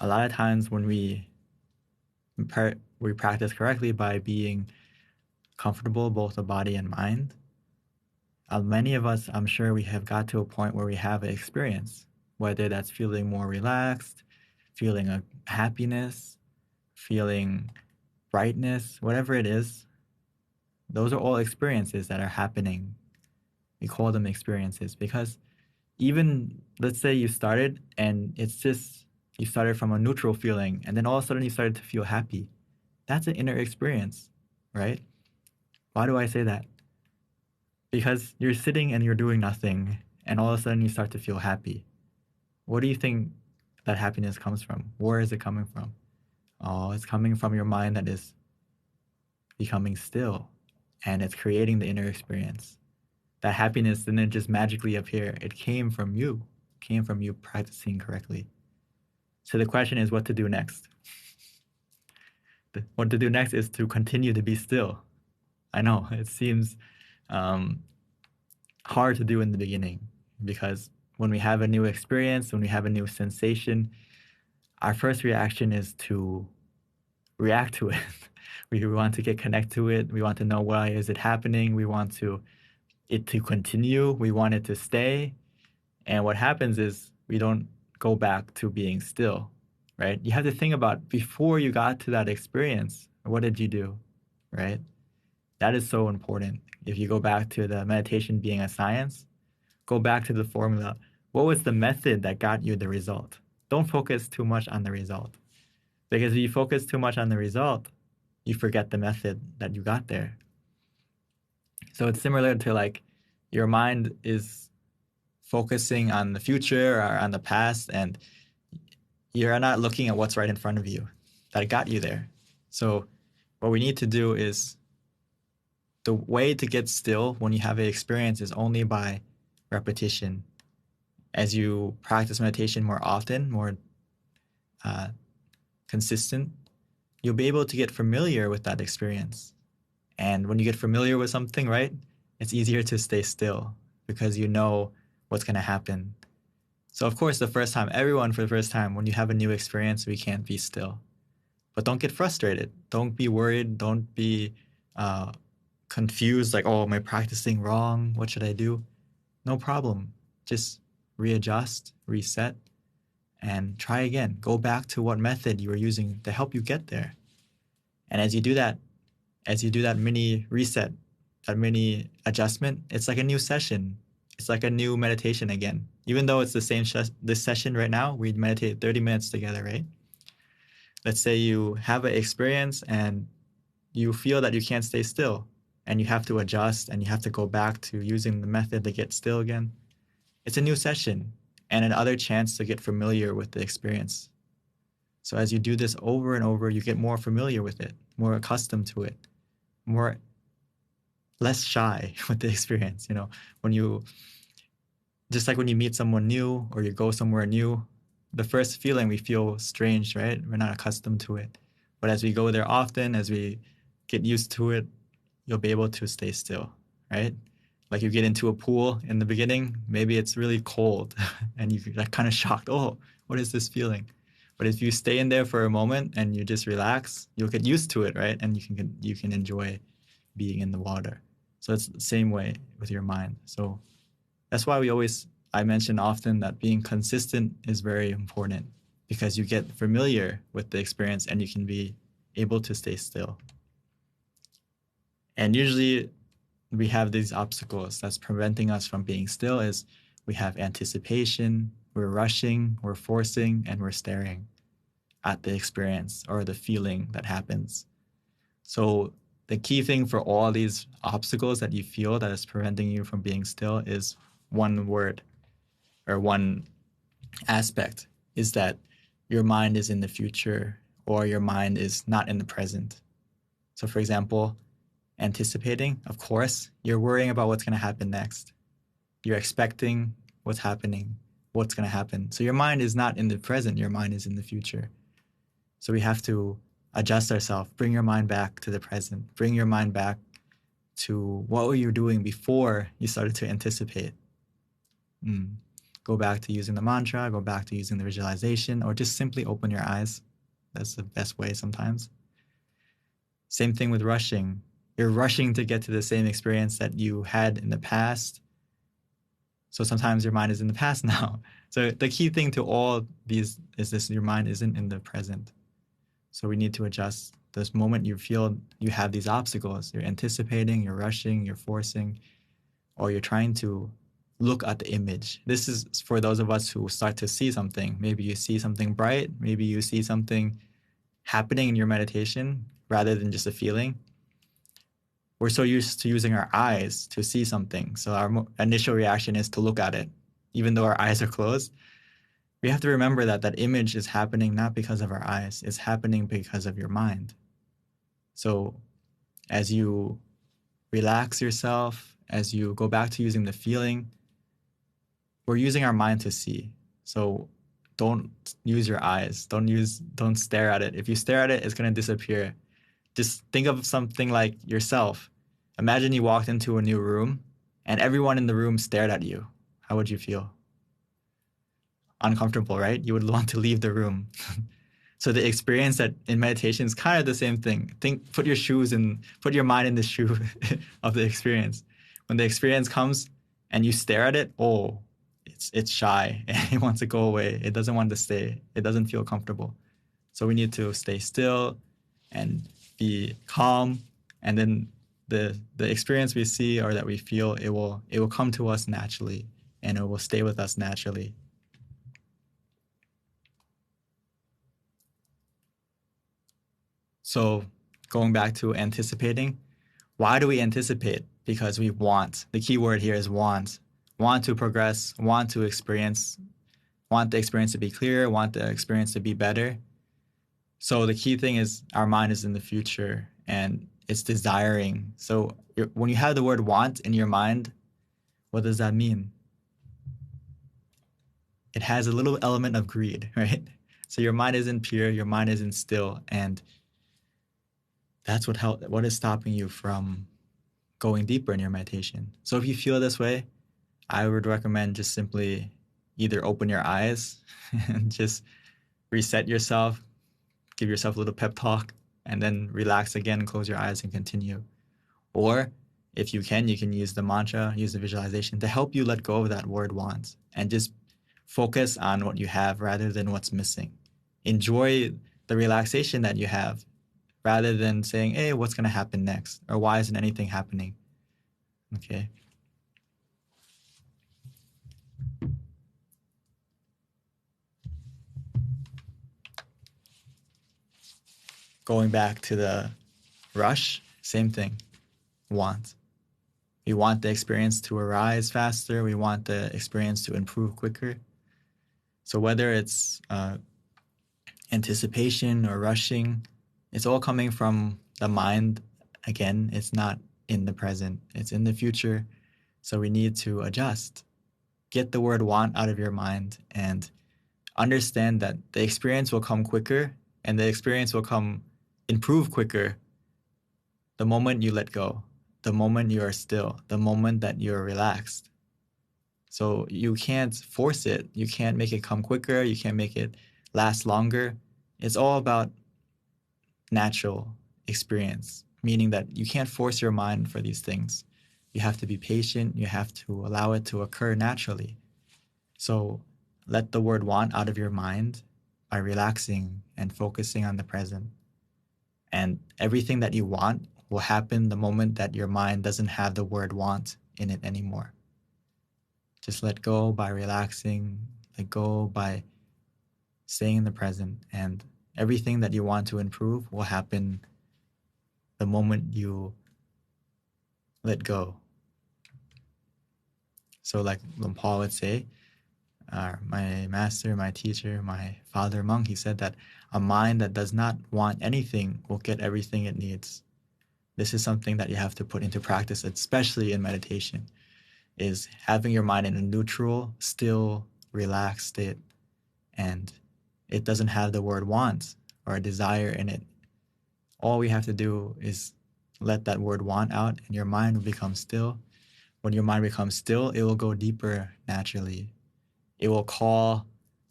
A lot of times when we practice correctly by being comfortable, both the body and mind, many of us, I'm sure we have got to a point where we have an experience, whether that's feeling more relaxed, feeling a happiness, feeling brightness, whatever it is. Those are all experiences that are happening. We call them experiences because even let's say you started and it's just you started from a neutral feeling and then all of a sudden you started to feel happy. That's an inner experience, right? Why do I say that? Because you're sitting and you're doing nothing and all of a sudden you start to feel happy. What do you think that happiness comes from? Where is it coming from? Oh, it's coming from your mind that is becoming still and it's creating the inner experience. That happiness didn't just magically appear. It came from you practicing correctly. So the question is what to do next. What to do next is to continue to be still. I know it seems hard to do in the beginning because when we have a new experience, when we have a new sensation, our first reaction is to react to it. We want to get connected to it. We want to know why is it happening. We want it to continue. We want it to stay. And what happens is we don't go back to being still, right? You have to think about before you got to that experience, what did you do, right? That is so important. If you go back to the meditation being a science, go back to the formula. What was the method that got you the result? Don't focus too much on the result. Because if you focus too much on the result, you forget the method that you got there. So it's similar to like your mind is focusing on the future or on the past, and you're not looking at what's right in front of you that got you there. So what we need to do is the way to get still when you have an experience is only by repetition. As you practice meditation more often, more consistent, you'll be able to get familiar with that experience. And when you get familiar with something, right, it's easier to stay still because you know what's going to happen. So, of course, everyone for the first time, when you have a new experience, we can't be still. But don't get frustrated. Don't be worried. Don't be confused, like, oh, am I practicing wrong? What should I do? No problem. Just readjust, reset, and try again. Go back to what method you were using to help you get there. And as you do that mini reset, that mini adjustment, it's like a new session. It's like a new meditation again. Even though it's the same this session right now, we meditate 30 minutes together, right? Let's say you have an experience and you feel that you can't stay still and you have to adjust and you have to go back to using the method to get still again. It's a new session and another chance to get familiar with the experience. So as you do this over and over, you get more familiar with it, more accustomed to it, less shy with the experience. Just like when you meet someone new or you go somewhere new, the first feeling we feel strange, right? We're not accustomed to it. But as we go there often, as we get used to it, you'll be able to stay still, right? Like you get into a pool in the beginning, maybe it's really cold and you're like kind of shocked. Oh, what is this feeling? But if you stay in there for a moment and you just relax, you'll get used to it, right? And you can enjoy being in the water. So it's the same way with your mind. So that's why I mention often that being consistent is very important because you get familiar with the experience and you can be able to stay still. And usually we have these obstacles that's preventing us from being still is we have anticipation, we're rushing, we're forcing, and we're staring at the experience or the feeling that happens. So the key thing for all these obstacles that you feel that is preventing you from being still is one word or one aspect is that your mind is in the future or your mind is not in the present. So for example, anticipating, of course, you're worrying about what's going to happen next. You're expecting what's going to happen. So your mind is not in the present, your mind is in the future. So we have to adjust ourselves, bring your mind back to the present, bring your mind back to what were you doing before you started to anticipate. go back to using the mantra, go back to using the visualization, or just simply open your eyes. That's the best way sometimes. Same thing with rushing. You're rushing to get to the same experience that you had in the past. So sometimes your mind is in the past now. So the key thing to all these is this: your mind isn't in the present. So we need to adjust. This moment you feel you have these obstacles, you're anticipating, you're rushing, you're forcing, or you're trying to look at the image. This is for those of us who start to see something. Maybe you see something bright, maybe you see something happening in your meditation rather than just a feeling. We're so used to using our eyes to see something. So our initial reaction is to look at it, even though our eyes are closed. We have to remember that that image is happening not because of our eyes, it's happening because of your mind. So as you relax yourself, as you go back to using the feeling, we're using our mind to see. So don't use your eyes. Don't stare at it. If you stare at it, it's going to disappear. Just think of something like yourself. Imagine you walked into a new room and everyone in the room stared at you. How would you feel? Uncomfortable, right? You would want to leave the room. So the experience that in meditation is kind of the same thing. Put your mind in the shoe of the experience. When the experience comes and you stare at it, it's shy and it wants to go away. It doesn't want to stay. It doesn't feel comfortable. So we need to stay still and be calm, and then the experience we see or that we feel, it will come to us naturally and it will stay with us naturally. So going back to anticipating, why do we anticipate? Because we want. The key word here is want. Want to progress, want to experience, want the experience to be clear, want the experience to be better. So the key thing is our mind is in the future and it's desiring. So when you have the word want in your mind, what does that mean? It has a little element of greed, right? So your mind isn't pure, your mind isn't still, and that's what is stopping you from going deeper in your meditation. So if you feel this way, I would recommend just simply either open your eyes and just reset yourself, give yourself a little pep talk, and then relax again, close your eyes and continue. Or if you can use the mantra, use the visualization to help you let go of that word want and just focus on what you have rather than what's missing. Enjoy the relaxation that you have rather than saying, hey, what's going to happen next? Or why isn't anything happening? Okay. Going back to the rush, same thing. Want. We want the experience to arise faster. We want the experience to improve quicker. So whether it's anticipation or rushing, it's all coming from the mind. Again, it's not in the present. It's in the future. So we need to adjust. Get the word want out of your mind and understand that the experience will come quicker and the experience will improve quicker the moment you let go, the moment you are still, the moment that you're relaxed. So you can't force it. You can't make it come quicker. You can't make it last longer. It's all about natural experience, meaning that you can't force your mind for these things. You have to be patient. You have to allow it to occur naturally. So let the word want out of your mind by relaxing and focusing on the present. And everything that you want will happen the moment that your mind doesn't have the word want in it anymore. Just let go by relaxing, let go by staying in the present, and everything that you want to improve will happen the moment you let go. So like Paul would say, my master, my teacher, my father monk, he said that a mind that does not want anything will get everything it needs. This is something that you have to put into practice, especially in meditation, is having your mind in a neutral, still, relaxed state. And it doesn't have the word want or a desire in it. All we have to do is let that word want out and your mind will become still. When your mind becomes still, it will go deeper naturally. it will call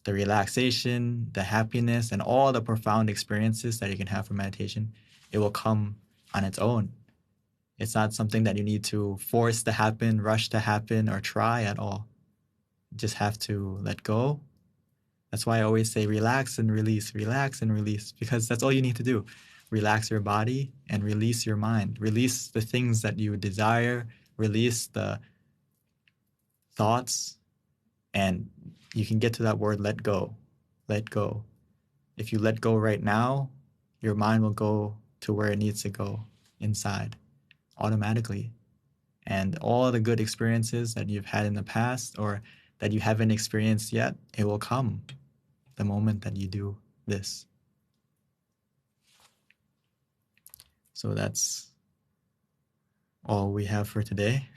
the relaxation, the happiness, and all the profound experiences that you can have from meditation. It will come on its own. It's not something that you need to force to happen, rush to happen, or try at all. You just have to let go. That's why I always say relax and release, because that's all you need to do. Relax your body and release your mind. Release the things that you desire, release the thoughts, and you can get to that word let go. Let go. If you let go right now, your mind will go to where it needs to go, inside, automatically. And all the good experiences that you've had in the past or that you haven't experienced yet, it will come the moment that you do this. So that's all we have for today.